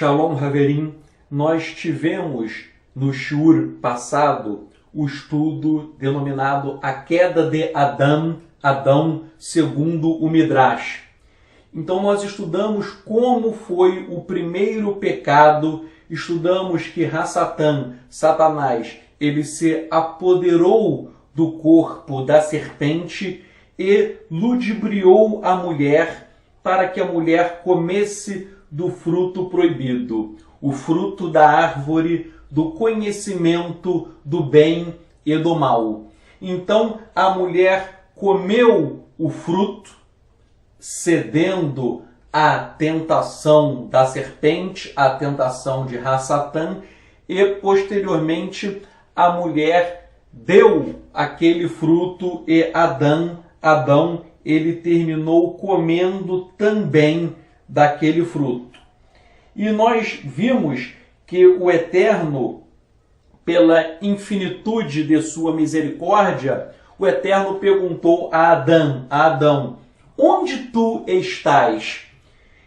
Shalom Haverim, nós tivemos no shiur passado o estudo denominado A Queda de Adão segundo o Midrash. Então nós estudamos como foi o primeiro pecado, estudamos que Hassatan, Satanás, ele se apoderou do corpo da serpente e ludibriou a mulher para que a mulher comesse do fruto proibido, o fruto da árvore do conhecimento do bem e do mal. Então a mulher comeu o fruto, cedendo à tentação da serpente, à tentação de Hassatan, e posteriormente a mulher deu aquele fruto e Adão, ele terminou comendo também daquele fruto. E nós vimos que o Eterno, pela infinitude de sua misericórdia, o Eterno perguntou a Adão, onde tu estás?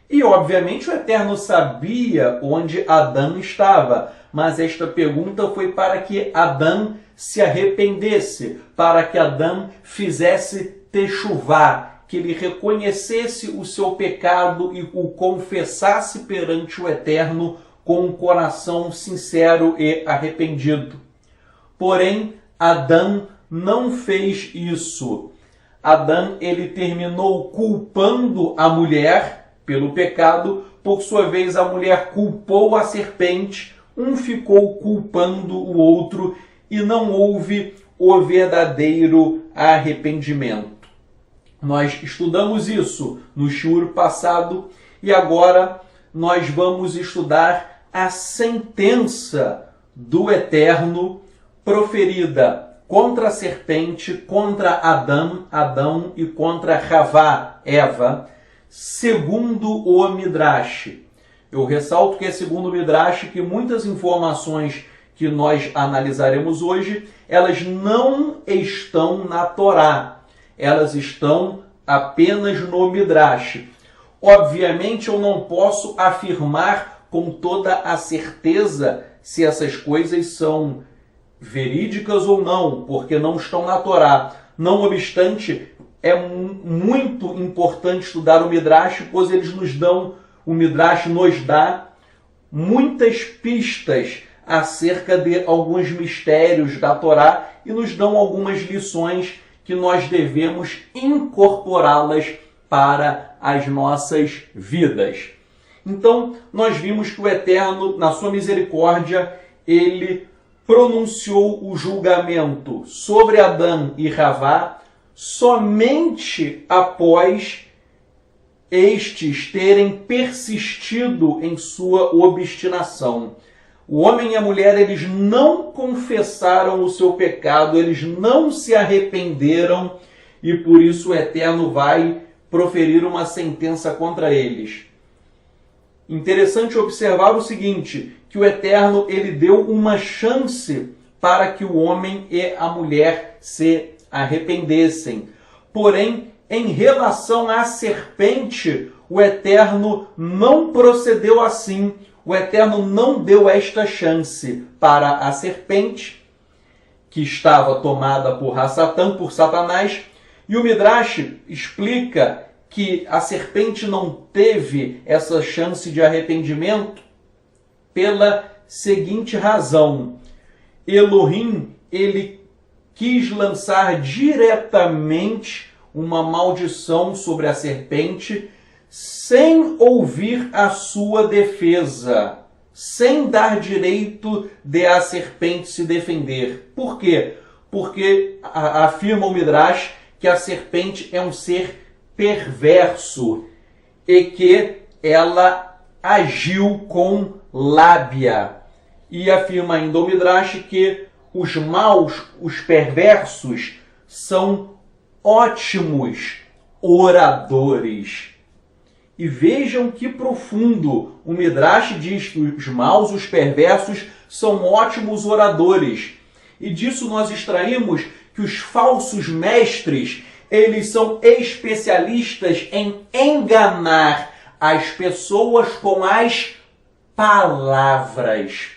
E obviamente o Eterno sabia onde Adão estava, mas esta pergunta foi para que Adão se arrependesse, para que Adão fizesse techuvá, que ele reconhecesse o seu pecado e o confessasse perante o Eterno com um coração sincero e arrependido. Porém, Adão não fez isso. Adão, ele terminou culpando a mulher pelo pecado, por sua vez a mulher culpou a serpente, um ficou culpando o outro e não houve o verdadeiro arrependimento. Nós estudamos isso no shiur passado e agora nós vamos estudar a sentença do Eterno proferida contra a serpente, contra Adão e contra Havá, Eva, segundo o Midrash. Eu ressalto que é segundo o Midrash que muitas informações que nós analisaremos hoje, elas não estão na Torá. Elas estão apenas no Midrash. Obviamente eu não posso afirmar com toda a certeza se essas coisas são verídicas ou não, porque não estão na Torá. Não obstante, é muito importante estudar o Midrash, pois o Midrash nos dá muitas pistas acerca de alguns mistérios da Torá e nos dão algumas lições que nós devemos incorporá-las para as nossas vidas. Então, nós vimos que o Eterno, na sua misericórdia, ele pronunciou o julgamento sobre Adão e Havá somente após estes terem persistido em sua obstinação. O homem e a mulher, eles não confessaram o seu pecado, eles não se arrependeram e por isso o Eterno vai proferir uma sentença contra eles. Interessante observar o seguinte, que o Eterno, ele deu uma chance para que o homem e a mulher se arrependessem. Porém, em relação à serpente, o Eterno não procedeu assim. O Eterno não deu esta chance para a serpente, que estava tomada por Hassatan, por Satanás, e o Midrash explica que a serpente não teve essa chance de arrependimento pela seguinte razão. Elohim, ele quis lançar diretamente uma maldição sobre a serpente, sem ouvir a sua defesa, sem dar direito de a serpente se defender. Por quê? Porque afirma o Midrash que a serpente é um ser perverso e que ela agiu com lábia. E afirma ainda o Midrash que os maus, os perversos, são ótimos oradores. E vejam que profundo. O Midrash diz que os maus, os perversos, são ótimos oradores. E disso nós extraímos que os falsos mestres, eles são especialistas em enganar as pessoas com as palavras.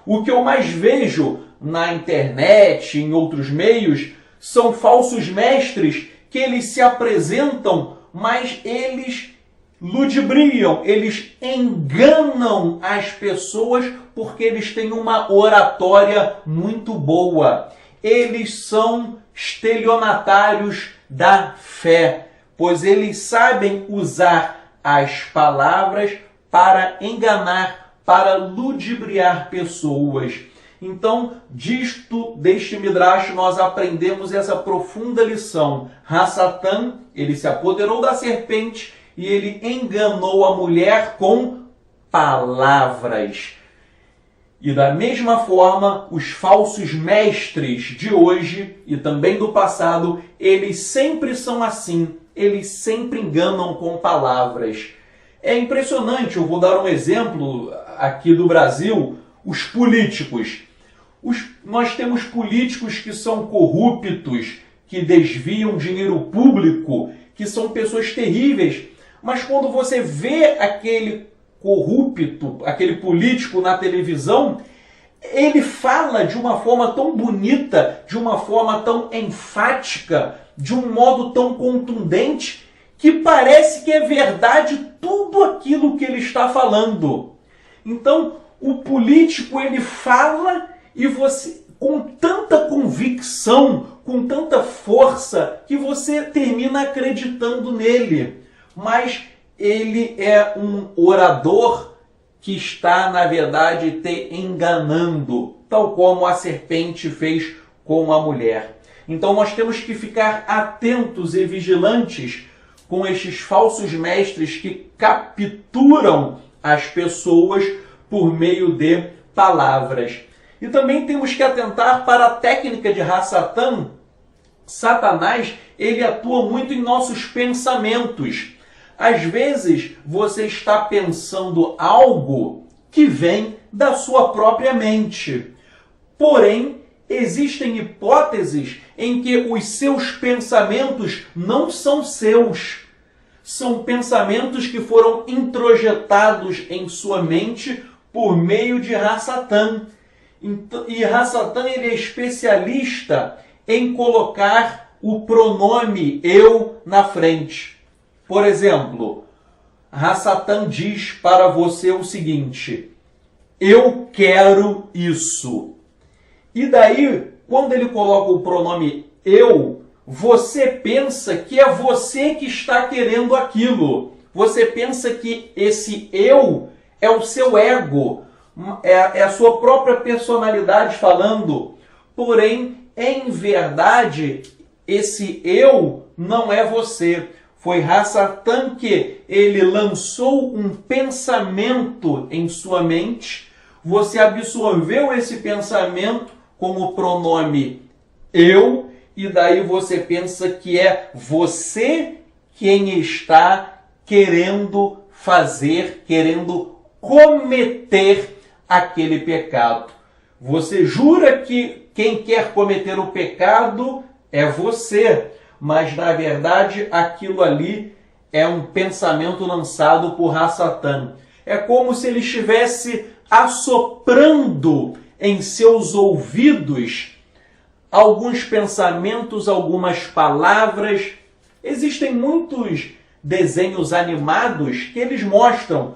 O que eu mais vejo na internet, em outros meios, são falsos mestres que eles se apresentam, mas eles ludibriam, eles enganam as pessoas porque eles têm uma oratória muito boa. Eles são estelionatários da fé, pois eles sabem usar as palavras para enganar, para ludibriar pessoas. Então, deste Midrash, nós aprendemos essa profunda lição. Hassatan, ele se apoderou da serpente e ele enganou a mulher com palavras. E da mesma forma, os falsos mestres de hoje e também do passado, eles sempre são assim. Eles sempre enganam com palavras. É impressionante, eu vou dar um exemplo aqui do Brasil, os políticos. Nós temos políticos que são corruptos, que desviam dinheiro público, que são pessoas terríveis. Mas quando você vê aquele corrupto, aquele político na televisão, ele fala de uma forma tão bonita, de uma forma tão enfática, de um modo tão contundente, que parece que é verdade tudo aquilo que ele está falando. Então, o político, ele fala e você, com tanta convicção, com tanta força, que você termina acreditando nele. Mas ele é um orador que está, na verdade, te enganando, tal como a serpente fez com a mulher. Então nós temos que ficar atentos e vigilantes com estes falsos mestres que capturam as pessoas por meio de palavras. E também temos que atentar para a técnica de Hassatan. Satanás, ele atua muito em nossos pensamentos. Às vezes, você está pensando algo que vem da sua própria mente. Porém, existem hipóteses em que os seus pensamentos não são seus. São pensamentos que foram introjetados em sua mente por meio de Hassatan. E Hassatan, ele é especialista em colocar o pronome eu na frente. Por exemplo, Hassatan diz para você o seguinte: eu quero isso. E daí, quando ele coloca o pronome eu, você pensa que é você que está querendo aquilo. Você pensa que esse eu é o seu ego, é a sua própria personalidade falando. Porém, em verdade, esse eu não é você. Foi Hassatan que ele lançou um pensamento em sua mente, você absorveu esse pensamento com o pronome eu, e daí você pensa que é você quem está querendo fazer, querendo cometer aquele pecado. Você jura que quem quer cometer o pecado é você, mas na verdade aquilo ali é um pensamento lançado por Hassatan. É como se ele estivesse assoprando em seus ouvidos alguns pensamentos, algumas palavras. Existem muitos desenhos animados que eles mostram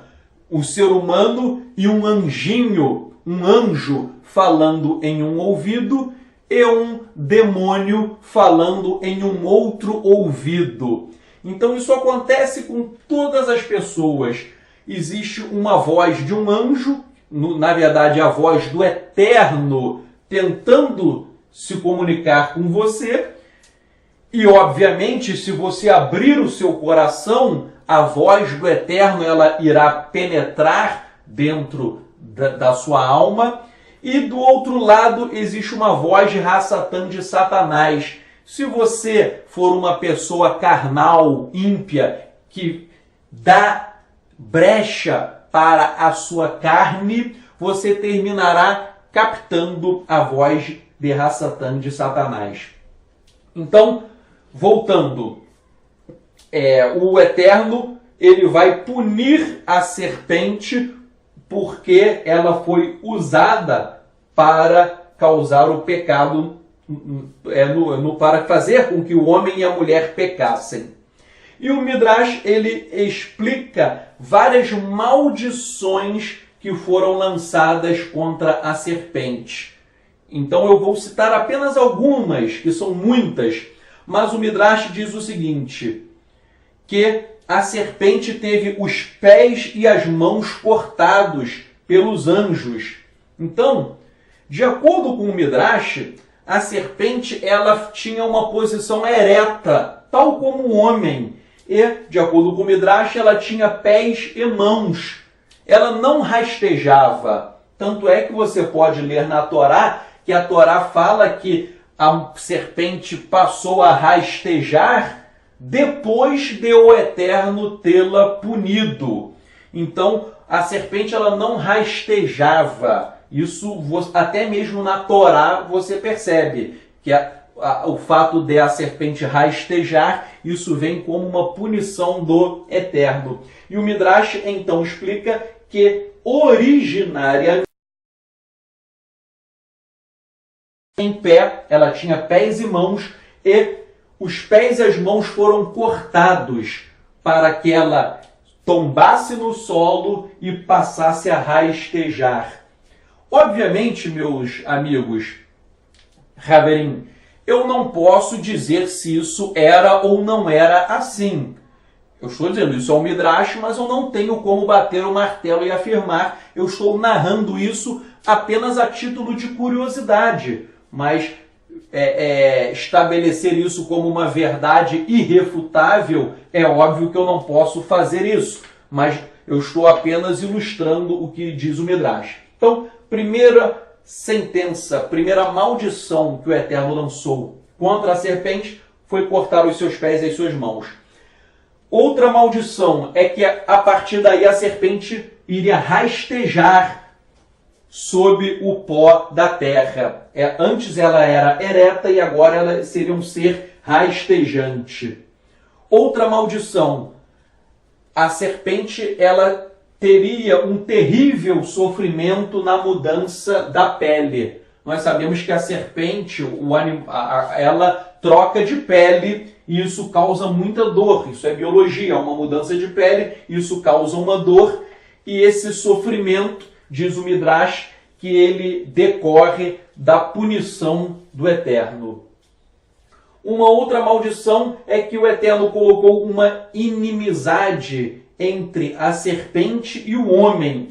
o ser humano e um anjinho, um anjo falando em um ouvido e um demônio falando em um outro ouvido. Então isso acontece com todas as pessoas. Existe uma voz de um anjo, na verdade a voz do Eterno, tentando se comunicar com você. E obviamente, se você abrir o seu coração, a voz do Eterno ela irá penetrar dentro da sua alma. E do outro lado existe uma voz de Hassatan, de Satanás. Se você for uma pessoa carnal, ímpia, que dá brecha para a sua carne, você terminará captando a voz de Hassatan, de Satanás. Então, voltando, o Eterno ele vai punir a serpente porque ela foi usada para causar o pecado, para fazer com que o homem e a mulher pecassem. E o Midrash, ele explica várias maldições que foram lançadas contra a serpente. Então eu vou citar apenas algumas, que são muitas, mas o Midrash diz o seguinte, que a serpente teve os pés e as mãos cortados pelos anjos. Então, de acordo com o Midrash, a serpente ela tinha uma posição ereta, tal como o homem. E, de acordo com o Midrash, ela tinha pés e mãos. Ela não rastejava. Tanto é que você pode ler na Torá, que a Torá fala que a serpente passou a rastejar depois de o Eterno tê-la punido. Então, a serpente ela não rastejava. Isso até mesmo na Torá você percebe que o fato de a serpente rastejar, isso vem como uma punição do Eterno. E o Midrash então explica que originariamente em pé, ela tinha pés e mãos, e os pés e as mãos foram cortados para que ela tombasse no solo e passasse a rastejar. Obviamente, meus amigos, Haverim, eu não posso dizer se isso era ou não era assim. Eu estou dizendo, isso é um Midrash, mas eu não tenho como bater o martelo e afirmar. Eu estou narrando isso apenas a título de curiosidade. Mas estabelecer isso como uma verdade irrefutável, é óbvio que eu não posso fazer isso. Mas eu estou apenas ilustrando o que diz o Midrash. Então, primeira sentença, primeira maldição que o Eterno lançou contra a serpente foi cortar os seus pés e as suas mãos. Outra maldição é que a partir daí a serpente iria rastejar sob o pó da terra. Antes ela era ereta e agora ela seria um ser rastejante. Outra maldição, a serpente ela teria um terrível sofrimento na mudança da pele. Nós sabemos que a serpente, ela troca de pele e isso causa muita dor. Isso é biologia, uma mudança de pele, isso causa uma dor. E esse sofrimento, diz o Midrash, que ele decorre da punição do Eterno. Uma outra maldição é que o Eterno colocou uma inimizade entre a serpente e o homem.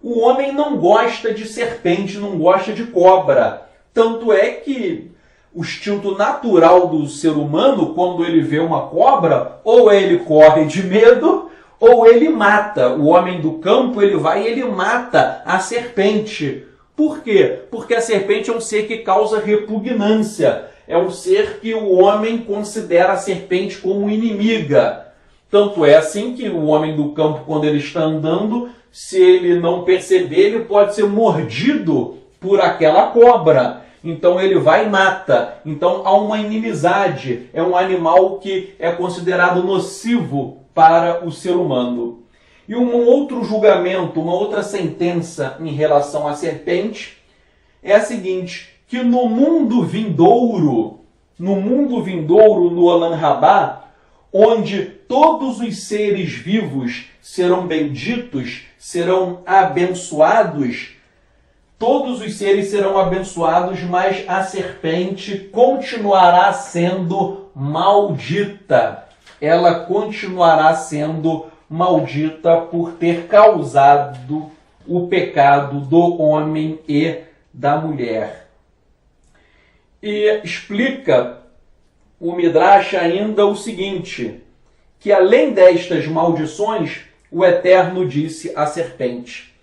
O homem não gosta de serpente, não gosta de cobra. Tanto é que o instinto natural do ser humano, quando ele vê uma cobra, ou ele corre de medo, ou ele mata. O homem do campo, ele vai e ele mata a serpente. Por quê? Porque a serpente é um ser que causa repugnância. É um ser que o homem considera a serpente como inimiga. Tanto é assim que o homem do campo, quando ele está andando, se ele não perceber, ele pode ser mordido por aquela cobra. Então ele vai e mata. Então há uma inimizade. É um animal que é considerado nocivo para o ser humano. E um outro julgamento, uma outra sentença em relação à serpente é a seguinte, que no mundo vindouro, no Olam Rabá, onde todos os seres vivos serão benditos, serão abençoados, todos os seres serão abençoados, mas a serpente continuará sendo maldita. Ela continuará sendo maldita por ter causado o pecado do homem e da mulher. E explica o Midrash ainda o seguinte, que além destas maldições, o Eterno disse à serpente,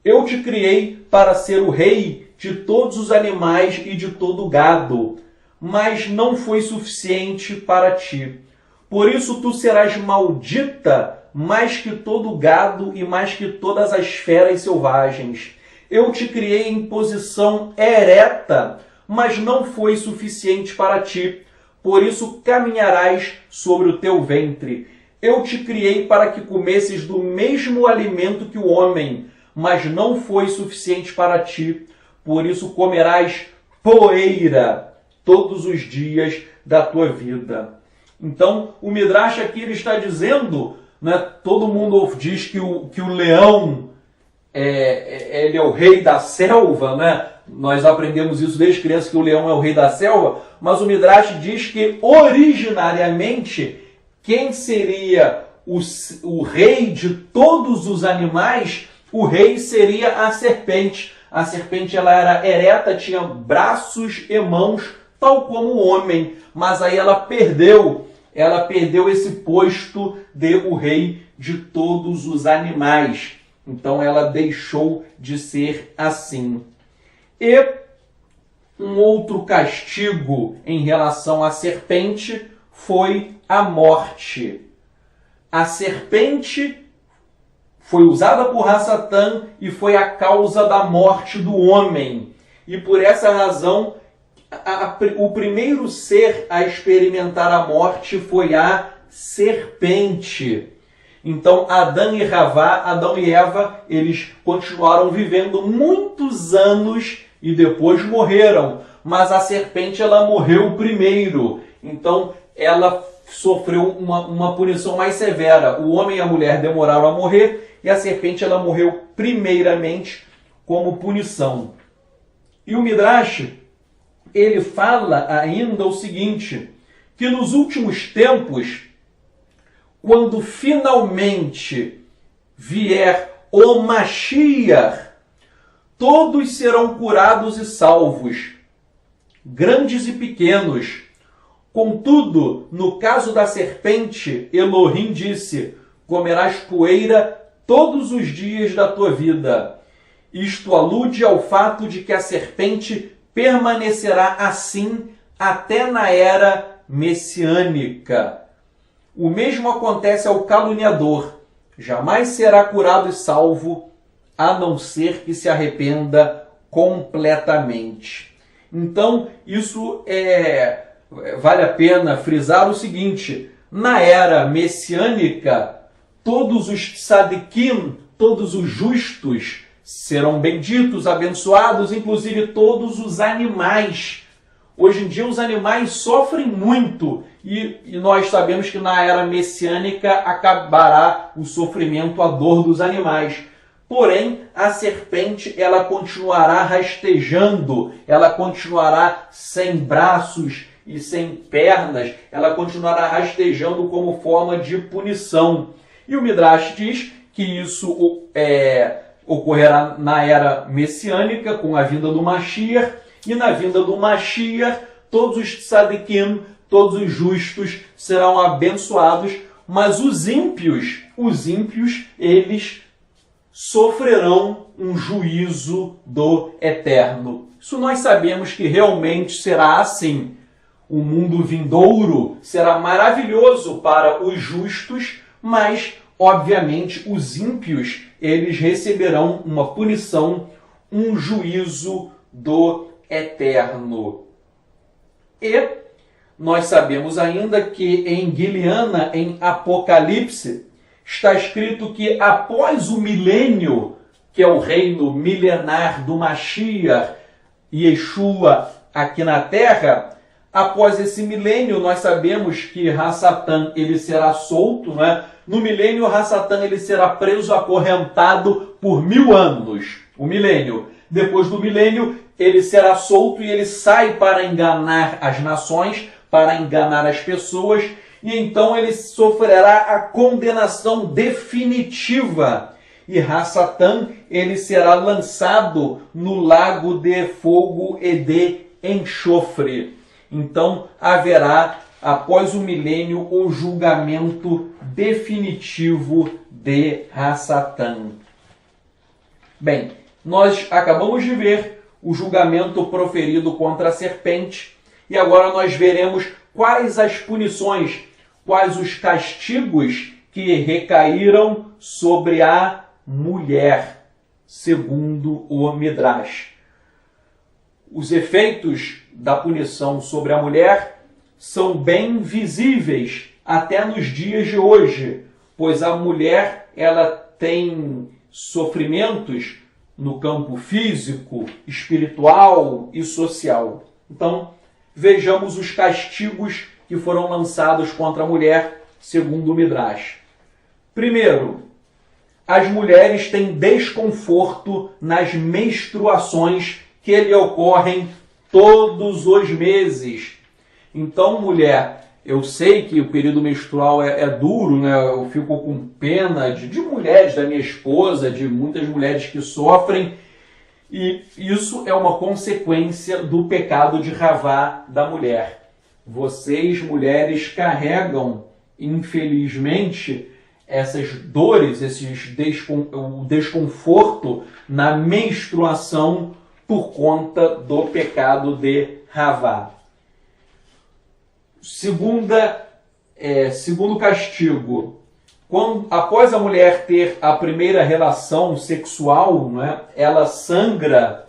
eu te criei para ser o rei de todos os animais e de todo o gado, mas não foi suficiente para ti. Por isso tu serás maldita mais que todo o gado e mais que todas as feras selvagens. Eu te criei em posição ereta, mas não foi suficiente para ti. Por isso caminharás sobre o teu ventre. Eu te criei para que comesses do mesmo alimento que o homem, mas não foi suficiente para ti, por isso comerás poeira todos os dias da tua vida. Então, o Midrash aqui ele está dizendo, né, todo mundo diz que o leão ele é o rei da selva, né? Nós aprendemos isso desde criança, que o leão é o rei da selva, mas o Midrash diz que originariamente quem seria o rei de todos os animais, o rei seria a serpente. A serpente ela era ereta, tinha braços e mãos, tal como o homem, mas aí ela perdeu esse posto de o rei de todos os animais. Então ela deixou de ser assim. E um outro castigo em relação à serpente foi a morte. A serpente foi usada por Hassatan e foi a causa da morte do homem. E por essa razão, o primeiro ser a experimentar a morte foi a serpente. Então, Adão e Eva, eles continuaram vivendo muitos anos e depois morreram. Mas a serpente, ela morreu primeiro. Então, ela sofreu uma punição mais severa. O homem e a mulher demoraram a morrer e a serpente, ela morreu primeiramente como punição. E o Midrash, ele fala ainda o seguinte, que nos últimos tempos, quando finalmente vier o Mashiach, todos serão curados e salvos, grandes e pequenos. Contudo, no caso da serpente, Elohim disse, comerás poeira todos os dias da tua vida. Isto alude ao fato de que a serpente permanecerá assim até na era messiânica. O mesmo acontece ao caluniador. Jamais será curado e salvo, a não ser que se arrependa completamente. Então, isso vale a pena frisar o seguinte, na era messiânica, todos os tzadikim, todos os justos, serão benditos, abençoados, inclusive todos os animais. Hoje em dia os animais sofrem muito e nós sabemos que na era messiânica acabará o sofrimento, a dor dos animais. Porém, a serpente ela continuará rastejando, ela continuará sem braços e sem pernas, ela continuará rastejando como forma de punição. E o Midrash diz que isso ocorrerá na era messiânica, com a vinda do Mashiach, e na vinda do Mashiach, todos os tzadikim, todos os justos serão abençoados, mas os ímpios, eles sofrerão um juízo do Eterno. Isso nós sabemos que realmente será assim. O mundo vindouro será maravilhoso para os justos, mas, obviamente, os ímpios, eles receberão uma punição, um juízo do Eterno. E nós sabemos ainda que em Guiliana, em Apocalipse, está escrito que após o milênio, que é o reino milenar do Mashiach e Yeshua aqui na Terra, após esse milênio, nós sabemos que Hassatan ele será solto, né? No milênio, Hassatan ele será preso, acorrentado por 1000 anos. O milênio. Depois do milênio, ele será solto e ele sai para enganar as nações, para enganar as pessoas, e então ele sofrerá a condenação definitiva. E Hassatan ele será lançado no lago de fogo e de enxofre. Então haverá, após o milênio, o julgamento definitivo de Hassatan. Bem, nós acabamos de ver o julgamento proferido contra a serpente e agora nós veremos quais as punições, quais os castigos que recaíram sobre a mulher, segundo o Midrash. Os efeitos da punição sobre a mulher são bem visíveis até nos dias de hoje, pois a mulher ela tem sofrimentos no campo físico, espiritual e social. Então, vejamos os castigos que foram lançados contra a mulher, segundo o Midrash. Primeiro, as mulheres têm desconforto nas menstruações que lhe ocorrem todos os meses. Então, mulher, eu sei que o período menstrual é duro, né? Eu fico com pena de mulheres, da minha esposa, de muitas mulheres que sofrem, e isso é uma consequência do pecado de Ravá da mulher. Vocês, mulheres, carregam, infelizmente, essas dores, o desconforto na menstruação por conta do pecado de Ravá. Segundo castigo, após a mulher ter a primeira relação sexual, né, ela sangra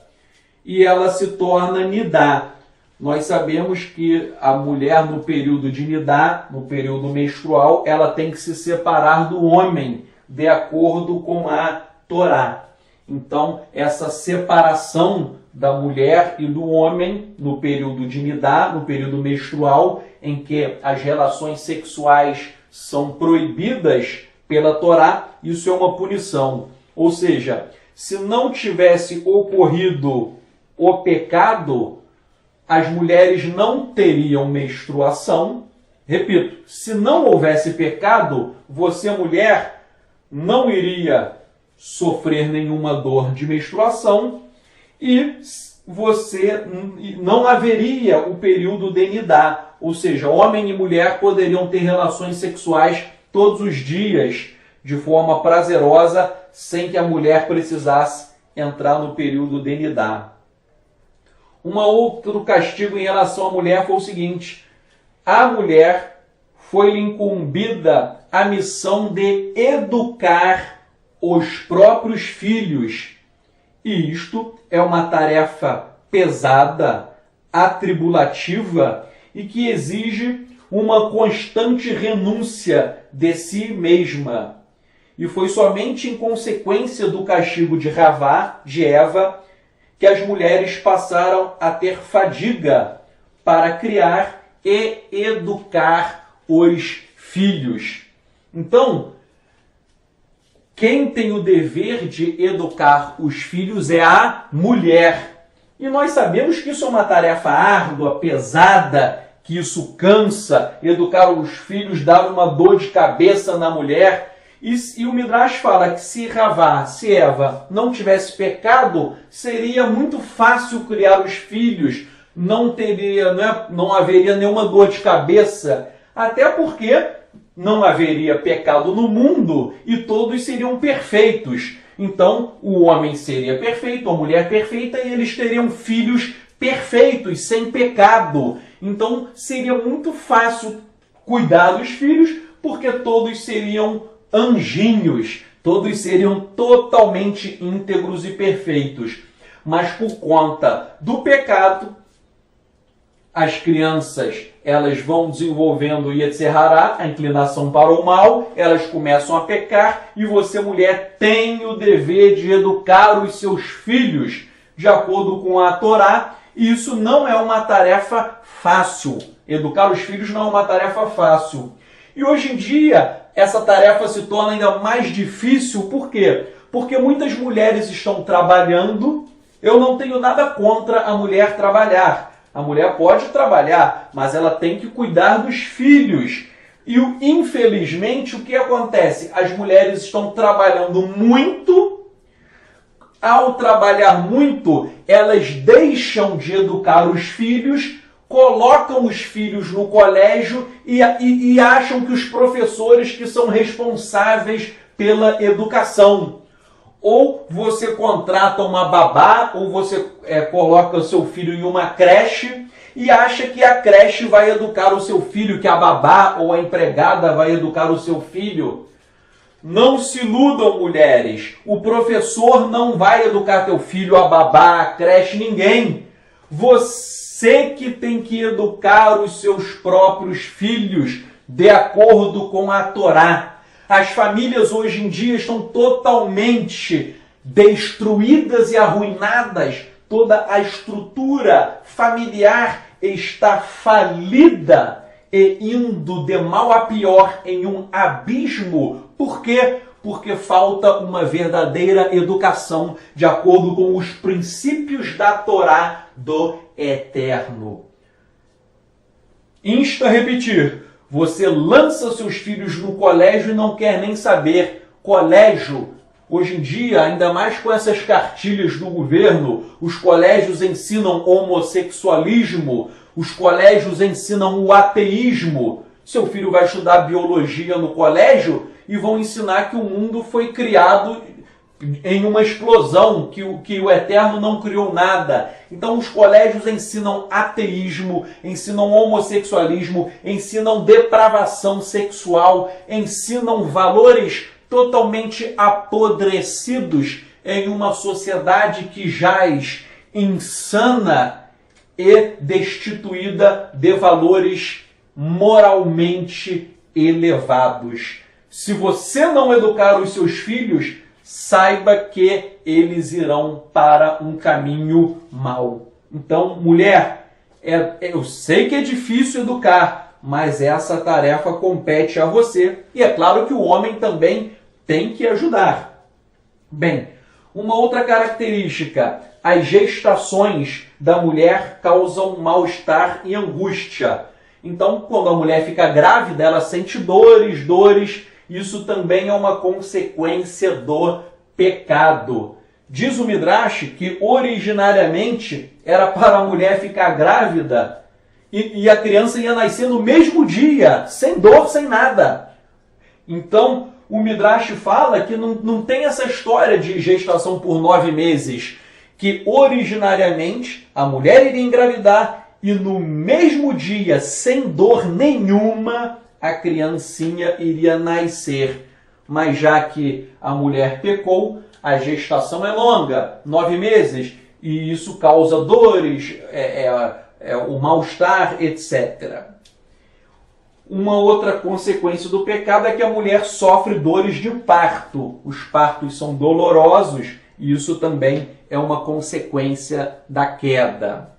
e ela se torna nidá. Nós sabemos que a mulher no período de nidá, no período menstrual, ela tem que se separar do homem, de acordo com a Torá. Então, essa separação da mulher e do homem no período de nidá, no período menstrual, em que as relações sexuais são proibidas pela Torá, isso é uma punição. Ou seja, se não tivesse ocorrido o pecado, as mulheres não teriam menstruação. Repito, se não houvesse pecado, você, mulher, não iria sofrer nenhuma dor de menstruação e você não haveria o período de nidá, ou seja, homem e mulher poderiam ter relações sexuais todos os dias de forma prazerosa, sem que a mulher precisasse entrar no período de nidá. Outro castigo em relação à mulher foi o seguinte: a mulher foi incumbida a missão de educar os próprios filhos. E isto é uma tarefa pesada, atribulativa e que exige uma constante renúncia de si mesma. E foi somente em consequência do castigo de Ravá, de Eva, que as mulheres passaram a ter fadiga para criar e educar os filhos. Então, quem tem o dever de educar os filhos é a mulher. E nós sabemos que isso é uma tarefa árdua, pesada, que isso cansa. Educar os filhos dá uma dor de cabeça na mulher. E o Midrash fala que se Ravá, se Eva não tivesse pecado, seria muito fácil criar os filhos. Não haveria nenhuma dor de cabeça. Até porque não haveria pecado no mundo e todos seriam perfeitos. Então, o homem seria perfeito, a mulher perfeita, e eles teriam filhos perfeitos, sem pecado. Então, seria muito fácil cuidar dos filhos, porque todos seriam anjinhos, todos seriam totalmente íntegros e perfeitos. Mas por conta do pecado, as crianças, elas vão desenvolvendo Yetzer Hará, a inclinação para o mal, elas começam a pecar e você, mulher, tem o dever de educar os seus filhos de acordo com a Torá. E isso não é uma tarefa fácil. Educar os filhos não é uma tarefa fácil. E hoje em dia, essa tarefa se torna ainda mais difícil. Por quê? Porque muitas mulheres estão trabalhando. Eu não tenho nada contra a mulher trabalhar. A mulher pode trabalhar, mas ela tem que cuidar dos filhos. E, infelizmente, o que acontece? As mulheres estão trabalhando muito. Ao trabalhar muito, elas deixam de educar os filhos, colocam os filhos no colégio e acham que os professores que são responsáveis pela educação. Ou você contrata uma babá, ou você coloca o seu filho em uma creche e acha que a creche vai educar o seu filho, que a babá ou a empregada vai educar o seu filho. Não se iludam, mulheres. O professor não vai educar teu filho, a babá, a creche, ninguém. Você que tem que educar os seus próprios filhos de acordo com a Torá. As famílias hoje em dia estão totalmente destruídas e arruinadas. Toda a estrutura familiar está falida e indo de mal a pior em um abismo. Por quê? Porque falta uma verdadeira educação de acordo com os princípios da Torá do Eterno. Insta a repetir. Você lança seus filhos no colégio e não quer nem saber. Colégio, hoje em dia, ainda mais com essas cartilhas do governo, os colégios ensinam homossexualismo, os colégios ensinam o ateísmo. Seu filho vai estudar biologia no colégio e vão ensinar que o mundo foi criado em uma explosão, que o Eterno não criou nada. Então os colégios ensinam ateísmo, ensinam homossexualismo, ensinam depravação sexual, ensinam valores totalmente apodrecidos em uma sociedade que jaz insana e destituída de valores moralmente elevados. Se você não educar os seus filhos, saiba que eles irão para um caminho mau. Então, mulher, eu sei que é difícil educar, mas essa tarefa compete a você. E é claro que o homem também tem que ajudar. Bem, uma outra característica, as gestações da mulher causam mal-estar e angústia. Então, quando a mulher fica grávida, ela sente dores. Isso também é uma consequência do pecado. Diz o Midrash que originariamente era para a mulher ficar grávida e a criança ia nascer no mesmo dia, sem dor, sem nada. Então, o Midrash fala que não tem essa história de gestação por 9 meses, que originariamente a mulher iria engravidar e no mesmo dia, sem dor nenhuma, a criancinha iria nascer. Mas já que a mulher pecou, a gestação é longa, 9 meses, e isso causa dores, o mal-estar, etc. Uma outra consequência do pecado é que a mulher sofre dores de parto. Os partos são dolorosos e isso também é uma consequência da queda.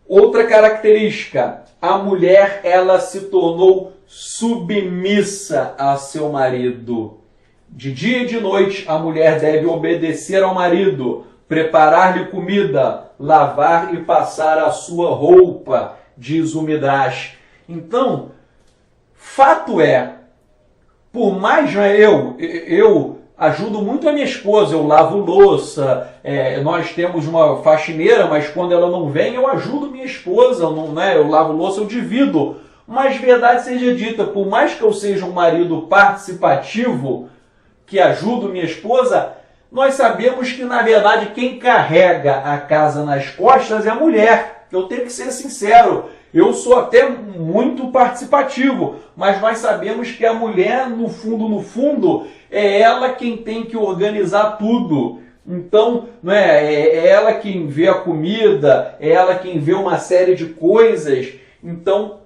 Outra característica, a mulher ela se tornou submissa a seu marido. De dia e de noite a mulher deve obedecer ao marido, preparar-lhe comida, lavar e passar a sua roupa, diz o Midrash. Então, fato é, por mais eu ajudo muito a minha esposa, eu lavo louça, nós temos uma faxineira, mas quando ela não vem, eu ajudo minha esposa, eu lavo louça, eu divido. Mas verdade seja dita, por mais que eu seja um marido participativo, que ajudo minha esposa, nós sabemos que, na verdade, quem carrega a casa nas costas é a mulher. Eu tenho que ser sincero, eu sou até muito participativo, mas nós sabemos que a mulher, no fundo, é ela quem tem que organizar tudo. Então, é ela quem vê a comida, é ela quem vê uma série de coisas. Então,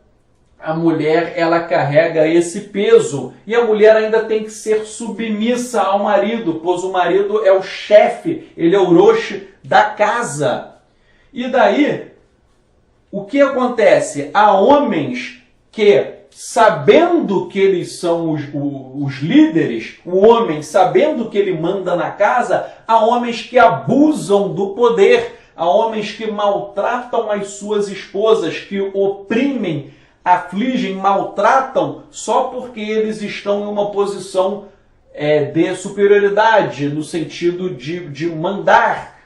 a mulher, ela carrega esse peso. E a mulher ainda tem que ser submissa ao marido, pois o marido é o chefe, ele é o rosh da casa. E daí, o que acontece? Há homens que, sabendo que eles são os líderes, o homem sabendo que ele manda na casa, há homens que abusam do poder, há homens que maltratam as suas esposas, que oprimem, afligem, maltratam só porque eles estão em uma posição de superioridade, no sentido de mandar.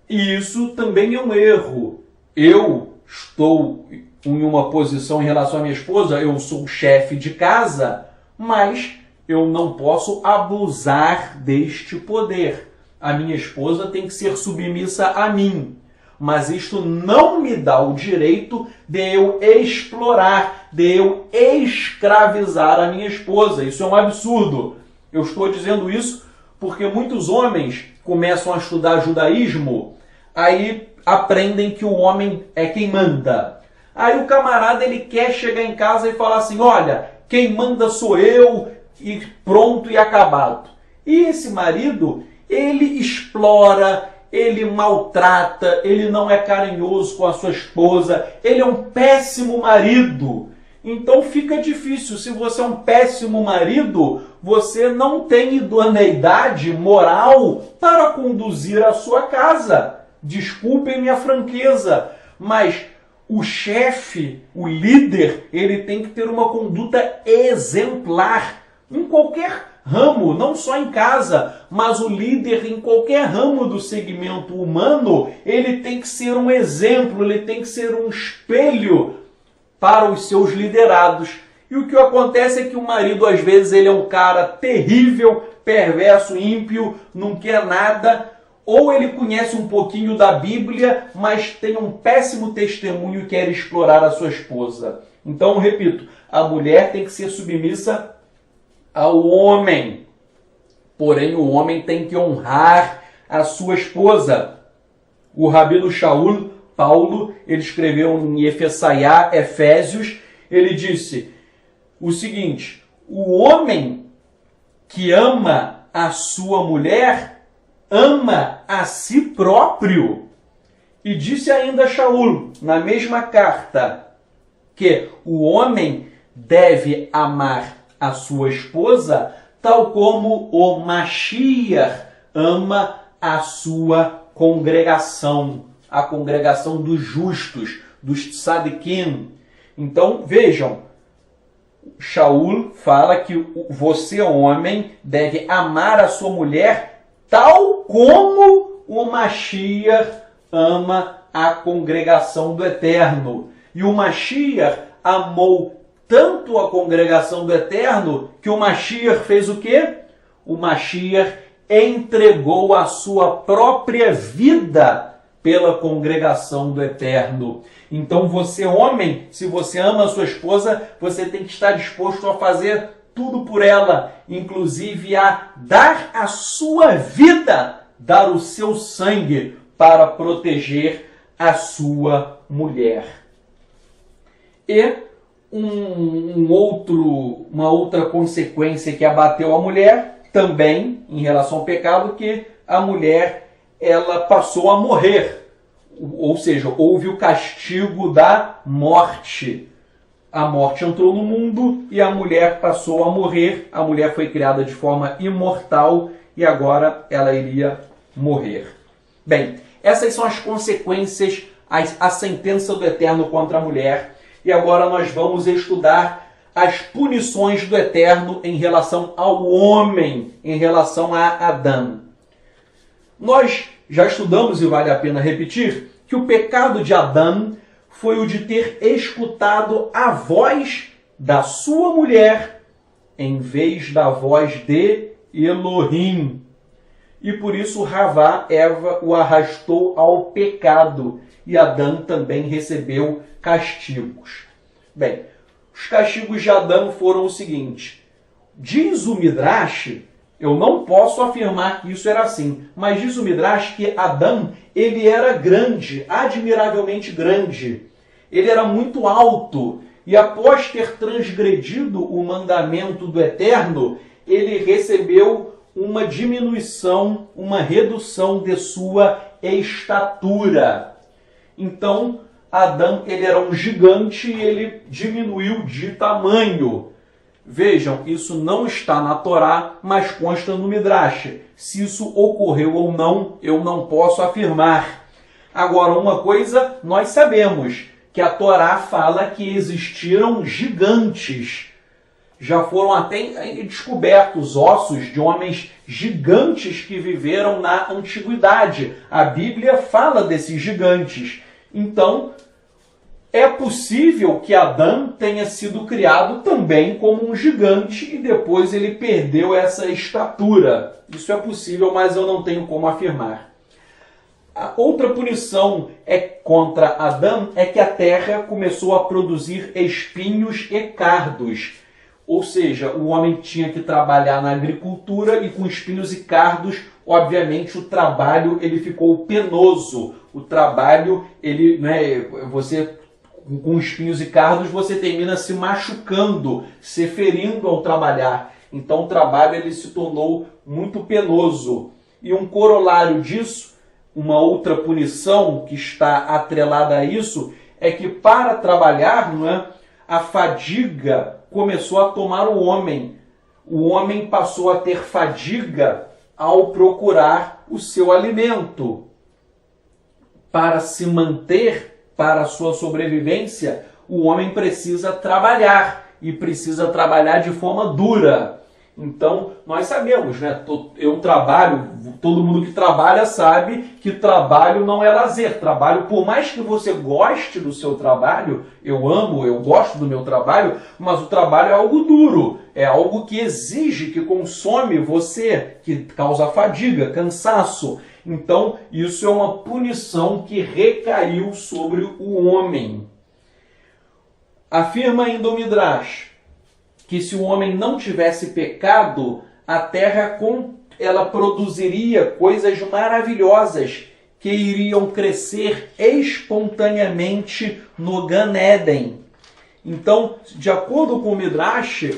E isso também é um erro. Eu estou em uma posição em relação à minha esposa, eu sou o chefe de casa, mas eu não posso abusar deste poder. A minha esposa tem que ser submissa a mim. Mas isto não me dá o direito de eu explorar, de eu escravizar a minha esposa. Isso é um absurdo. Eu estou dizendo isso porque muitos homens começam a estudar judaísmo, aí aprendem que o homem é quem manda. Aí o camarada ele quer chegar em casa e falar assim, olha, quem manda sou eu, e pronto e acabado. E esse marido, ele explora, ele maltrata, ele não é carinhoso com a sua esposa, ele é um péssimo marido. Então fica difícil. Se você é um péssimo marido, você não tem idoneidade moral para conduzir a sua casa. Desculpem minha franqueza, mas o chefe, o líder, ele tem que ter uma conduta exemplar em qualquer ramo, não só em casa, mas o líder em qualquer ramo do segmento humano, ele tem que ser um exemplo, ele tem que ser um espelho para os seus liderados. E o que acontece é que o marido, às vezes, ele é um cara terrível, perverso, ímpio, não quer nada, ou ele conhece um pouquinho da Bíblia, mas tem um péssimo testemunho e quer explorar a sua esposa. Então, repito, a mulher tem que ser submissa ao homem, porém o homem tem que honrar a sua esposa. O rabino Shaul, Paulo, ele escreveu em Efésios, ele disse o seguinte: o homem que ama a sua mulher ama a si próprio. E disse ainda Shaul, na mesma carta, que o homem deve amar a sua esposa tal como o Mashiach ama a sua congregação, a congregação dos justos, dos tzadikim. Então, vejam, Shaul fala que você, homem, deve amar a sua mulher tal como o Mashiach ama a congregação do Eterno. E o Mashiach amou tanto a congregação do Eterno que o Mashiach fez o quê? O Mashiach entregou a sua própria vida pela congregação do Eterno. Então você, homem, se você ama a sua esposa, você tem que estar disposto a fazer tudo por ela, inclusive a dar a sua vida, dar o seu sangue para proteger a sua mulher. E uma outra consequência que abateu a mulher, também em relação ao pecado, que a mulher ela passou a morrer. Ou seja, houve o castigo da morte. A morte entrou no mundo e a mulher passou a morrer. A mulher foi criada de forma imortal e agora ela iria morrer. Bem, essas são as consequências, a sentença do Eterno contra a mulher. E agora nós vamos estudar as punições do Eterno em relação ao homem, em relação a Adão. Nós já estudamos, e vale a pena repetir, que o pecado de Adão foi o de ter escutado a voz da sua mulher em vez da voz de Elohim. E por isso Havá, Eva, o arrastou ao pecado. E Adão também recebeu castigos. Bem, os castigos de Adão foram o seguinte. Diz o Midrash, eu não posso afirmar que isso era assim, mas diz o Midrash que Adão, ele era grande, admiravelmente grande. Ele era muito alto e após ter transgredido o mandamento do Eterno, ele recebeu uma diminuição, uma redução de sua estatura. Então, Adão, ele era um gigante e ele diminuiu de tamanho. Vejam, isso não está na Torá, mas consta no Midrash. Se isso ocorreu ou não, eu não posso afirmar. Agora, uma coisa nós sabemos, que a Torá fala que existiram gigantes. Já foram até descobertos ossos de homens gigantes que viveram na antiguidade. A Bíblia fala desses gigantes. Então, é possível que Adão tenha sido criado também como um gigante e depois ele perdeu essa estatura. Isso é possível, mas eu não tenho como afirmar. A outra punição contra Adão é que a terra começou a produzir espinhos e cardos. Ou seja, o homem tinha que trabalhar na agricultura e com espinhos e cardos, obviamente, o trabalho ele ficou penoso. O trabalho, você com espinhos e cardos, você termina se machucando, se ferindo ao trabalhar. Então o trabalho ele se tornou muito penoso. E um corolário disso, uma outra punição que está atrelada a isso, é que para trabalhar, não é, a fadiga começou a tomar o homem. O homem passou a ter fadiga ao procurar o seu alimento. Para se manter, para a sua sobrevivência, o homem precisa trabalhar, e precisa trabalhar de forma dura. Então, nós sabemos, né? Eu trabalho, todo mundo que trabalha sabe que trabalho não é lazer. Trabalho, por mais que você goste do seu trabalho, eu amo, eu gosto do meu trabalho, mas o trabalho é algo duro, é algo que exige, que consome você, que causa fadiga, cansaço. Então, isso é uma punição que recaiu sobre o homem. Afirma ainda o Midrash que se o homem não tivesse pecado, a terra ela produziria coisas maravilhosas que iriam crescer espontaneamente no Gan Eden. Então, de acordo com o Midrash,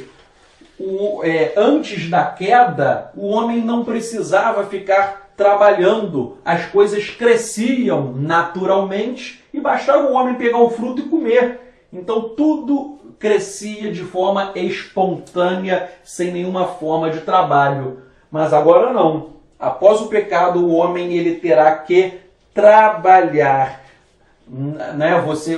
antes da queda, o homem não precisava ficar trabalhando, as coisas cresciam naturalmente e bastava o homem pegar o fruto e comer. Então tudo crescia de forma espontânea, sem nenhuma forma de trabalho. Mas agora não. Após o pecado, o homem ele terá que trabalhar. Né?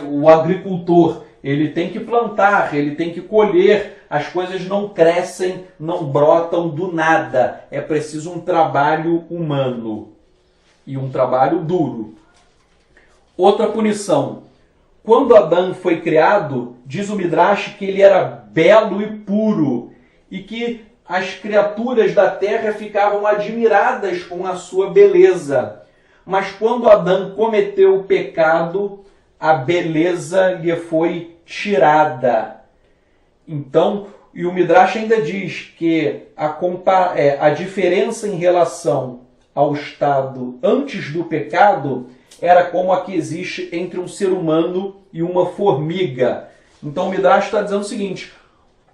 O agricultor, ele tem que plantar, ele tem que colher. As coisas não crescem, não brotam do nada. É preciso um trabalho humano e um trabalho duro. Outra punição. Quando Adão foi criado, diz o Midrash que ele era belo e puro e que as criaturas da terra ficavam admiradas com a sua beleza. Mas quando Adão cometeu o pecado, a beleza lhe foi tirada. Então, e o Midrash ainda diz que a diferença em relação ao estado antes do pecado era como a que existe entre um ser humano e uma formiga. Então o Midrash está dizendo o seguinte: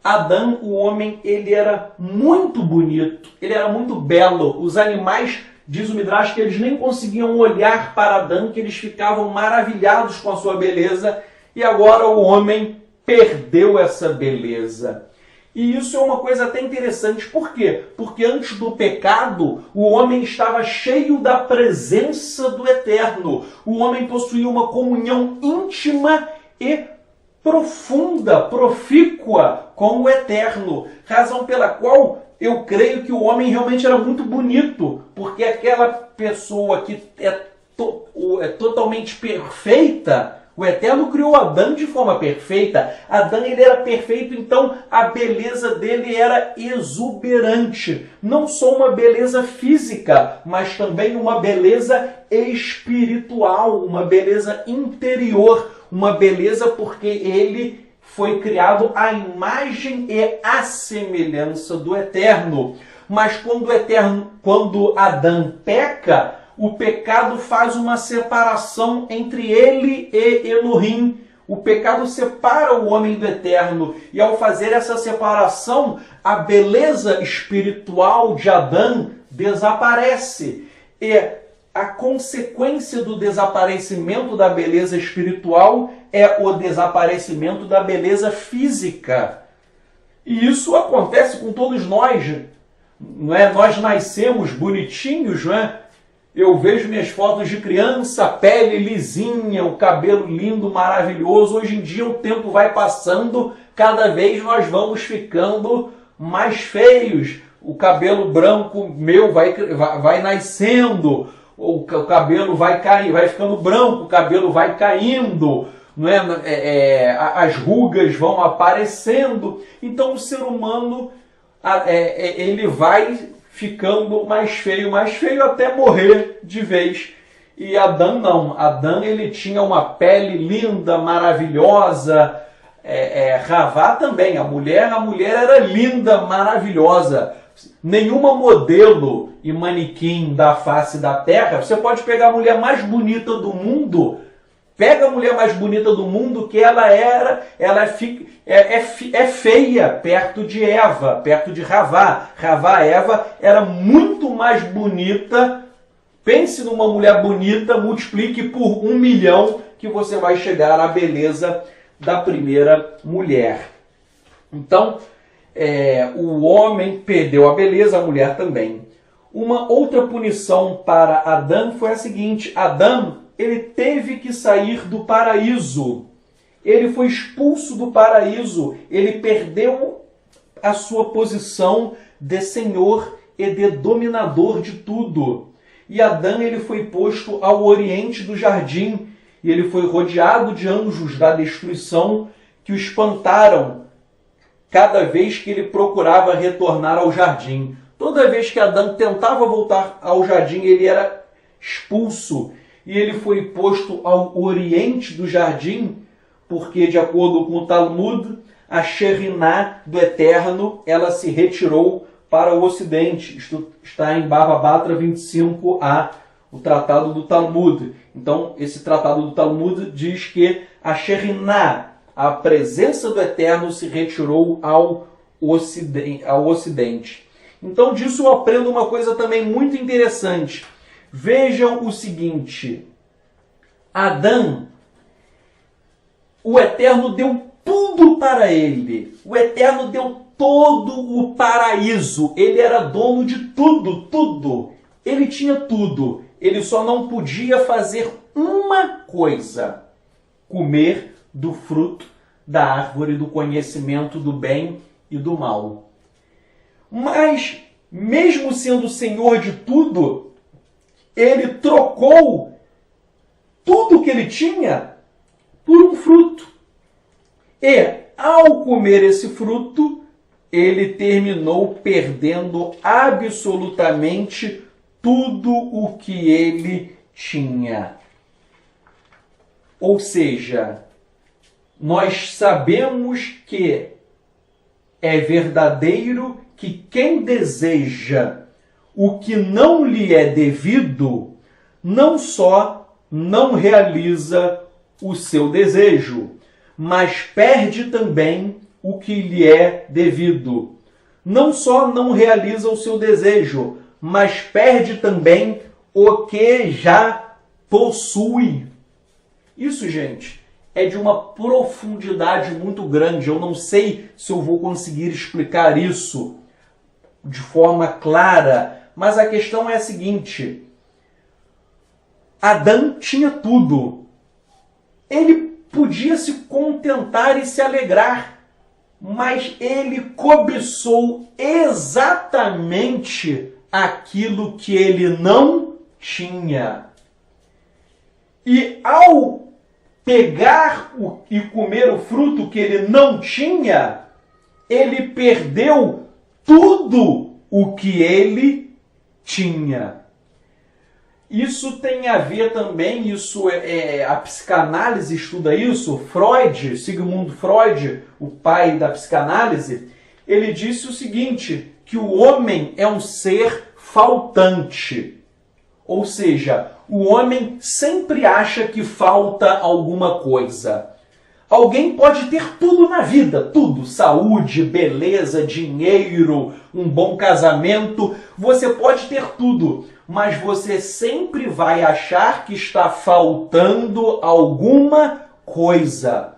Adão, o homem, ele era muito bonito, ele era muito belo. Os animais, diz o Midrash, que eles nem conseguiam olhar para Adão, que eles ficavam maravilhados com a sua beleza, e agora o homem perdeu essa beleza. E isso é uma coisa até interessante. Por quê? Porque antes do pecado, o homem estava cheio da presença do Eterno. O homem possuía uma comunhão íntima e profunda, profícua com o Eterno. Razão pela qual eu creio que o homem realmente era muito bonito. Porque aquela pessoa que é totalmente perfeita, o Eterno criou Adão de forma perfeita. Adão ele era perfeito, então a beleza dele era exuberante. Não só uma beleza física, mas também uma beleza espiritual, uma beleza interior, uma beleza porque ele foi criado à imagem e à semelhança do Eterno. Mas quando Adão peca, o pecado faz uma separação entre ele e Elohim. O pecado separa o homem do Eterno. E ao fazer essa separação, a beleza espiritual de Adão desaparece. E a consequência do desaparecimento da beleza espiritual é o desaparecimento da beleza física. E isso acontece com todos nós. Não é? Nós nascemos bonitinhos, não é? Eu vejo minhas fotos de criança, pele lisinha, o cabelo lindo, maravilhoso. Hoje em dia o tempo vai passando, cada vez nós vamos ficando mais feios. O cabelo branco meu vai nascendo, o cabelo vai cair, vai ficando branco, o cabelo vai caindo, não é? As rugas vão aparecendo. Então o ser humano ele vai ficando mais feio até morrer de vez. E Adão não. Adão ele tinha uma pele linda, maravilhosa. Ravá também. A mulher era linda, maravilhosa. Nenhuma modelo e manequim da face da terra. Você pode pegar a mulher mais bonita do mundo, Pega a mulher mais bonita do mundo, que ela é feia perto de Eva, perto de Ravá. Ravá, Eva, era muito mais bonita. Pense numa mulher bonita, multiplique por 1 milhão, que você vai chegar à beleza da primeira mulher. Então, o homem perdeu a beleza, a mulher também. Uma outra punição para Adão foi a seguinte: Adão, ele teve que sair do paraíso. Ele foi expulso do paraíso. Ele perdeu a sua posição de senhor e de dominador de tudo. E Adão, ele foi posto ao oriente do jardim. E ele foi rodeado de anjos da destruição que o espantaram cada vez que ele procurava retornar ao jardim. Toda vez que Adão tentava voltar ao jardim, ele era expulso. E ele foi posto ao oriente do jardim, porque, de acordo com o Talmud, a Sheriná do Eterno, ela se retirou para o ocidente. Isto está em Bava Batra 25a, o Tratado do Talmud. Então, esse Tratado do Talmud diz que a Sheriná, a presença do Eterno, se retirou ao ocidente. Então, disso eu aprendo uma coisa também muito interessante. Vejam o seguinte: Adão, o Eterno deu tudo para ele. O Eterno deu todo o paraíso. Ele era dono de tudo, tudo. Ele tinha tudo. Ele só não podia fazer uma coisa: comer do fruto da árvore do conhecimento do bem e do mal. Mas, mesmo sendo Senhor de tudo, ele trocou tudo que ele tinha por um fruto. E, ao comer esse fruto, ele terminou perdendo absolutamente tudo o que ele tinha. Ou seja, nós sabemos que é verdadeiro que quem deseja o que não lhe é devido, não só não realiza o seu desejo, mas perde também o que lhe é devido. Não só não realiza o seu desejo, mas perde também o que já possui. Isso, gente, é de uma profundidade muito grande. Eu não sei se eu vou conseguir explicar isso de forma clara, mas a questão é a seguinte: Adão tinha tudo. Ele podia se contentar e se alegrar, mas ele cobiçou exatamente aquilo que ele não tinha. E ao pegar e comer o fruto que ele não tinha, ele perdeu tudo o que ele tinha. Isso tem a ver também, a psicanálise estuda isso. Freud, Sigmund Freud, o pai da psicanálise, ele disse o seguinte, que o homem é um ser faltante. Ou seja, o homem sempre acha que falta alguma coisa. Alguém pode ter tudo na vida, tudo, saúde, beleza, dinheiro, um bom casamento, você pode ter tudo, mas você sempre vai achar que está faltando alguma coisa.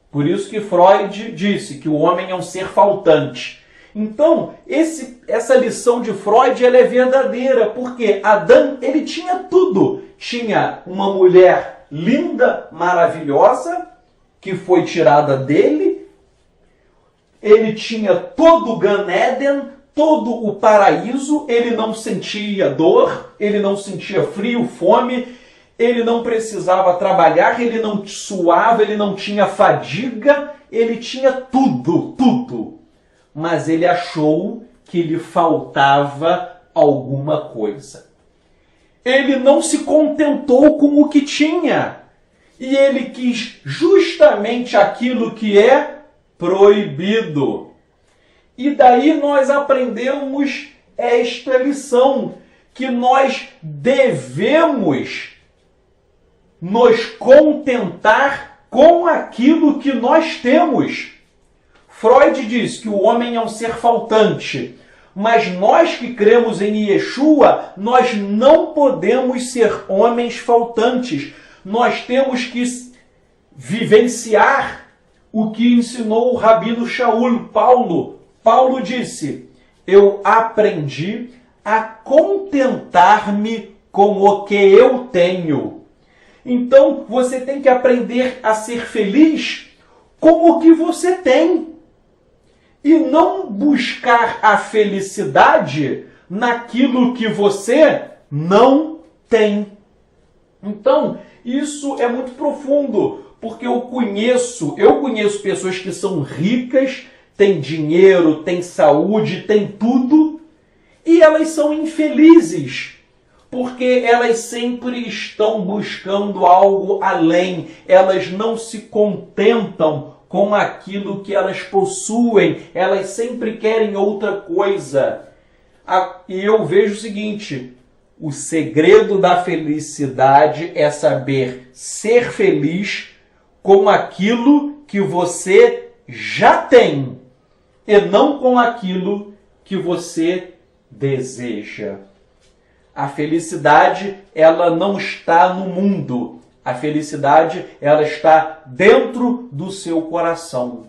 Por isso que Freud disse que o homem é um ser faltante. Então, essa lição de Freud ela é verdadeira, porque Adão, ele tinha tudo. Tinha uma mulher linda, maravilhosa, que foi tirada dele. Ele tinha todo o Gan Eden, todo o paraíso. Ele não sentia dor, ele não sentia frio, fome, ele não precisava trabalhar, ele não suava, ele não tinha fadiga, ele tinha tudo, tudo. Mas ele achou que lhe faltava alguma coisa. Ele não se contentou com o que tinha. E ele quis justamente aquilo que é proibido. E daí nós aprendemos esta lição, que nós devemos nos contentar com aquilo que nós temos. Freud diz que o homem é um ser faltante, mas nós que cremos em Yeshua, nós não podemos ser homens faltantes. Nós temos que vivenciar o que ensinou o rabino Shaul, Paulo. Paulo disse: eu aprendi a contentar-me com o que eu tenho. Então, você tem que aprender a ser feliz com o que você tem. E não buscar a felicidade naquilo que você não tem. Então, isso é muito profundo, porque eu conheço pessoas que são ricas, têm dinheiro, têm saúde, têm tudo, e elas são infelizes, porque elas sempre estão buscando algo além, elas não se contentam com aquilo que elas possuem, elas sempre querem outra coisa. E eu vejo o seguinte: o segredo da felicidade é saber ser feliz com aquilo que você já tem e não com aquilo que você deseja. A felicidade, ela não está no mundo. A felicidade, ela está dentro do seu coração.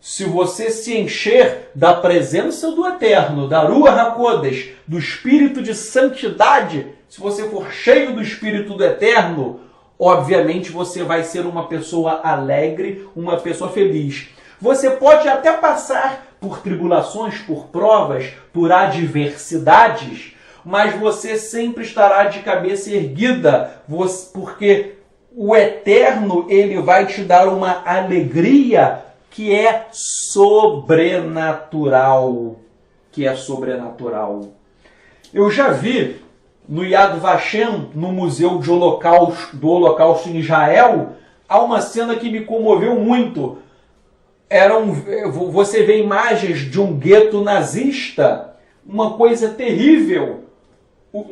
Se você se encher da presença do Eterno, da Ruach HaKodesh, do Espírito de Santidade, se você for cheio do Espírito do Eterno, obviamente você vai ser uma pessoa alegre, uma pessoa feliz. Você pode até passar por tribulações, por provas, por adversidades, mas você sempre estará de cabeça erguida, porque o Eterno, ele vai te dar uma alegria que é sobrenatural. Eu já vi no Yad Vashem, no Museu do Holocausto em Israel, há uma cena que me comoveu muito. Você vê imagens de um gueto nazista, uma coisa terrível. O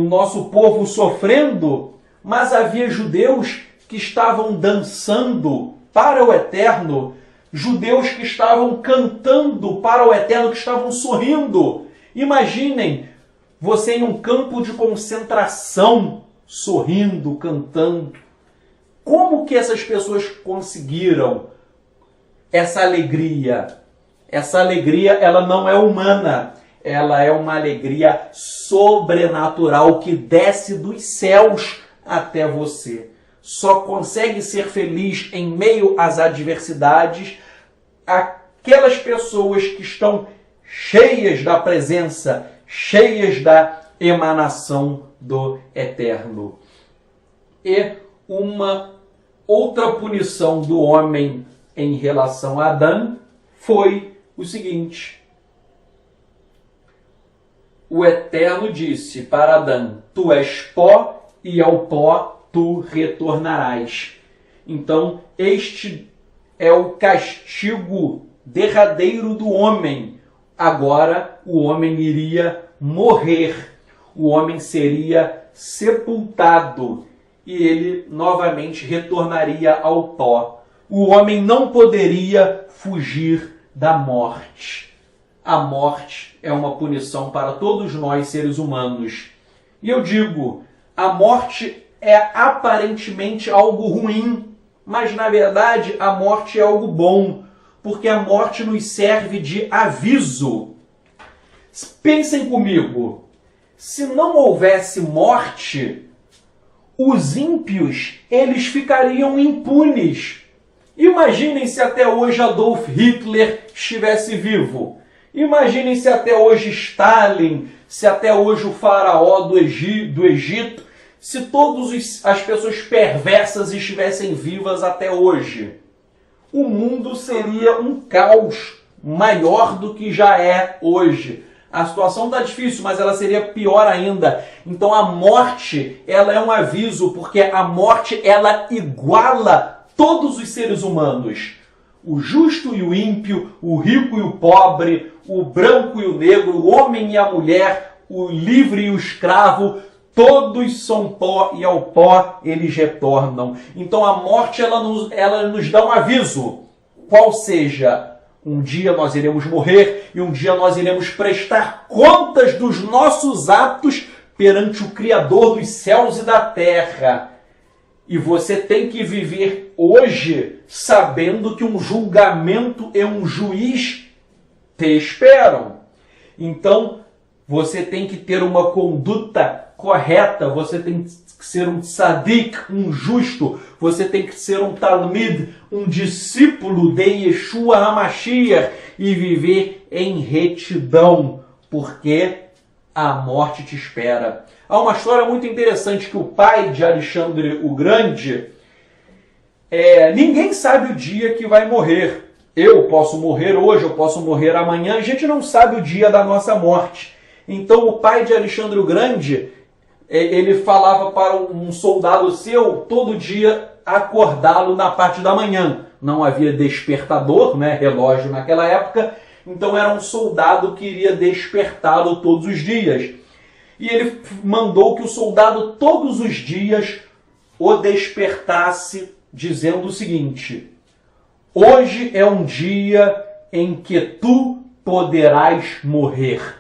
nosso povo sofrendo, mas havia judeus que estavam dançando para o Eterno, judeus que estavam cantando para o Eterno, que estavam sorrindo. Imaginem você em um campo de concentração, sorrindo, cantando. Como que essas pessoas conseguiram essa alegria? Essa alegria, ela não é humana. Ela é uma alegria sobrenatural que desce dos céus até você. Só consegue ser feliz em meio às adversidades aquelas pessoas que estão cheias da presença, cheias da emanação do Eterno. E uma outra punição do homem em relação a Adão foi o seguinte: o Eterno disse para Adão: tu és pó e ao pó tu retornarás. Então, este é o castigo derradeiro do homem. Agora, o homem iria morrer. O homem seria sepultado e ele novamente retornaria ao pó. O homem não poderia fugir da morte. A morte é uma punição para todos nós, seres humanos. E eu digo, a morte é aparentemente algo ruim, mas na verdade a morte é algo bom, porque a morte nos serve de aviso. Pensem comigo, se não houvesse morte, os ímpios, eles ficariam impunes. Imaginem se até hoje Adolf Hitler estivesse vivo. Imaginem se até hoje Stalin, se até hoje o faraó do Egito, se todas as pessoas perversas estivessem vivas até hoje. O mundo seria um caos maior do que já é hoje. A situação está difícil, mas ela seria pior ainda. Então a morte, ela é um aviso, porque a morte, ela iguala todos os seres humanos. O justo e o ímpio, o rico e o pobre, o branco e o negro, o homem e a mulher, o livre e o escravo, todos são pó e ao pó eles retornam. Então a morte ela nos dá um aviso, qual seja, um dia nós iremos morrer e um dia nós iremos prestar contas dos nossos atos perante o Criador dos céus e da terra. E você tem que viver hoje sabendo que um julgamento e um juiz te esperam. Então, você tem que ter uma conduta correta, você tem que ser um tzadik, um justo, você tem que ser um talmid, um discípulo de Yeshua HaMashiach e viver em retidão, porque a morte te espera. Há uma história muito interessante que o pai de Alexandre o Grande, ninguém sabe o dia que vai morrer. Eu posso morrer hoje, eu posso morrer amanhã, a gente não sabe o dia da nossa morte. Então o pai de Alexandre o Grande, ele falava para um soldado seu todo dia acordá-lo na parte da manhã. Não havia despertador, né, relógio naquela época, então era um soldado que iria despertá-lo todos os dias. E ele mandou que o soldado todos os dias o despertasse dizendo o seguinte: hoje é um dia em que tu poderás morrer.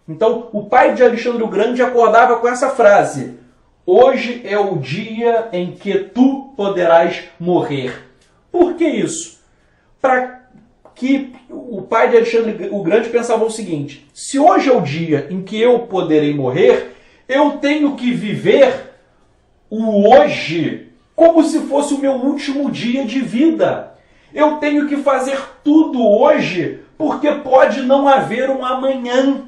Então, o pai de Alexandre o Grande acordava com essa frase: hoje é o dia em que tu poderás morrer. Por que isso? Para que o pai de Alexandre o Grande pensava o seguinte: se hoje é o dia em que eu poderei morrer, eu tenho que viver o hoje como se fosse o meu último dia de vida. Eu tenho que fazer tudo hoje, porque pode não haver um amanhã.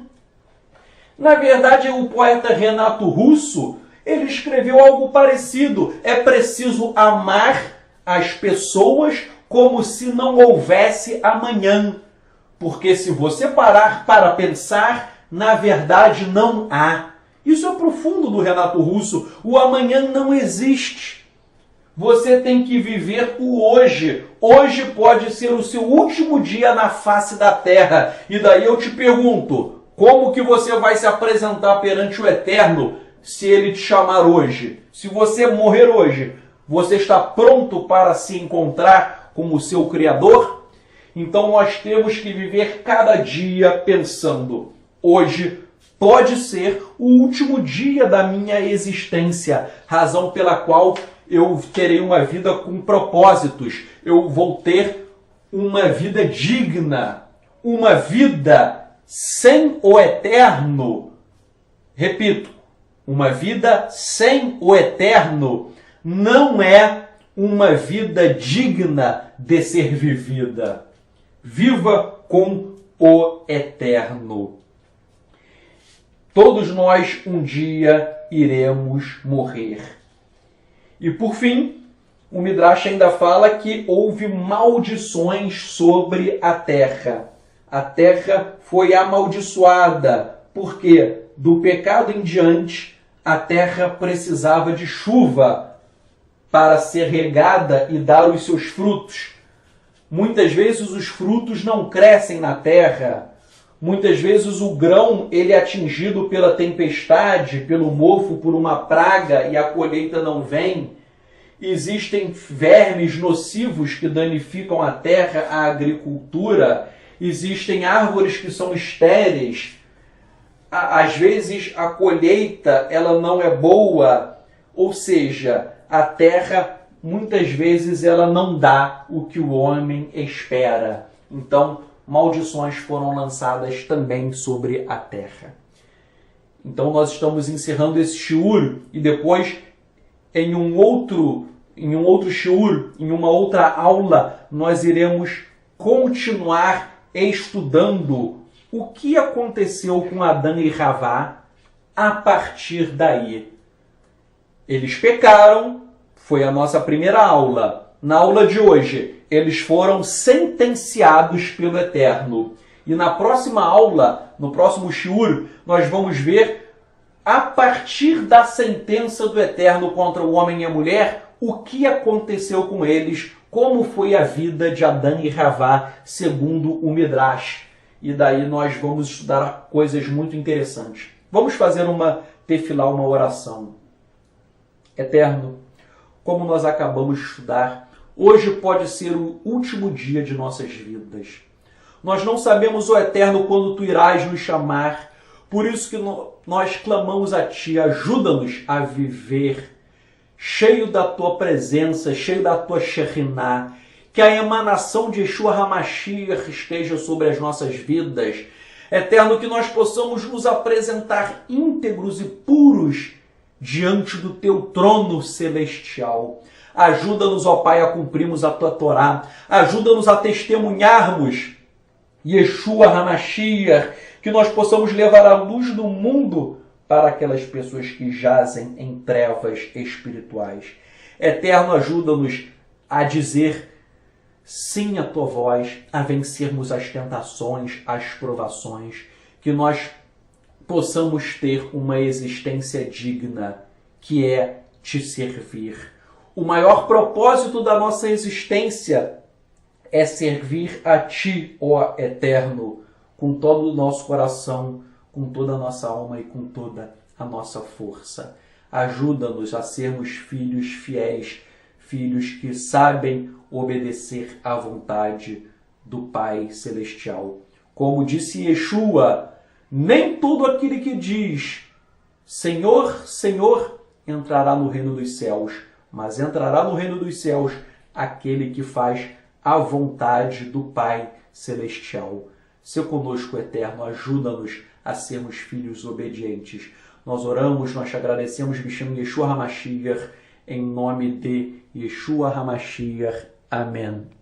Na verdade, o poeta Renato Russo, ele escreveu algo parecido. É preciso amar as pessoas como se não houvesse amanhã. Porque se você parar para pensar, na verdade não há. Isso é profundo do Renato Russo. O amanhã não existe. Você tem que viver o hoje. Hoje pode ser o seu último dia na face da terra. E daí eu te pergunto, como que você vai se apresentar perante o Eterno se ele te chamar hoje? Se você morrer hoje, você está pronto para se encontrar com o seu Criador? Então nós temos que viver cada dia pensando: hoje pode ser o último dia da minha existência, razão pela qual eu terei uma vida com propósitos, eu vou ter uma vida digna, uma vida sem o Eterno. Repito, uma vida sem o Eterno não é uma vida digna de ser vivida. Viva com o Eterno. Todos nós um dia iremos morrer. E por fim, o Midrash ainda fala que houve maldições sobre a terra. A terra foi amaldiçoada, porque do pecado em diante a terra precisava de chuva para ser regada e dar os seus frutos. Muitas vezes os frutos não crescem na terra. Muitas vezes o grão ele é atingido pela tempestade, pelo mofo, por uma praga e a colheita não vem. Existem vermes nocivos que danificam a terra, a agricultura. Existem árvores que são estéreis. Às vezes a colheita ela não é boa. Ou seja, a terra muitas vezes ela não dá o que o homem espera. Então, maldições foram lançadas também sobre a terra. Então nós estamos encerrando esse shiur e depois em um outro shiur, em uma outra aula, nós iremos continuar estudando o que aconteceu com Adão e Havá a partir daí. Eles pecaram, foi a nossa primeira aula. Na aula de hoje, eles foram sentenciados pelo Eterno. E na próxima aula, no próximo shiur, nós vamos ver, a partir da sentença do Eterno contra o homem e a mulher, o que aconteceu com eles, como foi a vida de Adão e Havá, segundo o Midrash. E daí nós vamos estudar coisas muito interessantes. Vamos fazer uma tefilar uma oração. Eterno, como nós acabamos de estudar, hoje pode ser o último dia de nossas vidas. Nós não sabemos, ó Eterno, quando Tu irás nos chamar. Por isso que nós clamamos a Ti, ajuda-nos a viver cheio da Tua presença, cheio da Tua Shekhinah, que a emanação de Yeshua HaMashiach esteja sobre as nossas vidas. Eterno, que nós possamos nos apresentar íntegros e puros diante do Teu trono celestial. Ajuda-nos, ó Pai, a cumprirmos a Tua Torá. Ajuda-nos a testemunharmos Yeshua HaMashiach, que nós possamos levar a luz do mundo para aquelas pessoas que jazem em trevas espirituais. Eterno, ajuda-nos a dizer sim à Tua voz, a vencermos as tentações, as provações, que nós possamos ter uma existência digna, que é Te servir. O maior propósito da nossa existência é servir a Ti, ó Eterno, com todo o nosso coração, com toda a nossa alma e com toda a nossa força. Ajuda-nos a sermos filhos fiéis, filhos que sabem obedecer à vontade do Pai Celestial. Como disse Yeshua, nem todo aquele que diz Senhor, Senhor, entrará no reino dos céus, mas entrará no reino dos céus aquele que faz a vontade do Pai Celestial. Seu conosco, Eterno, ajuda-nos a sermos filhos obedientes. Nós oramos, nós te agradecemos, Bishem Yeshua HaMashiach, em nome de Yeshua HaMashiach. Amém.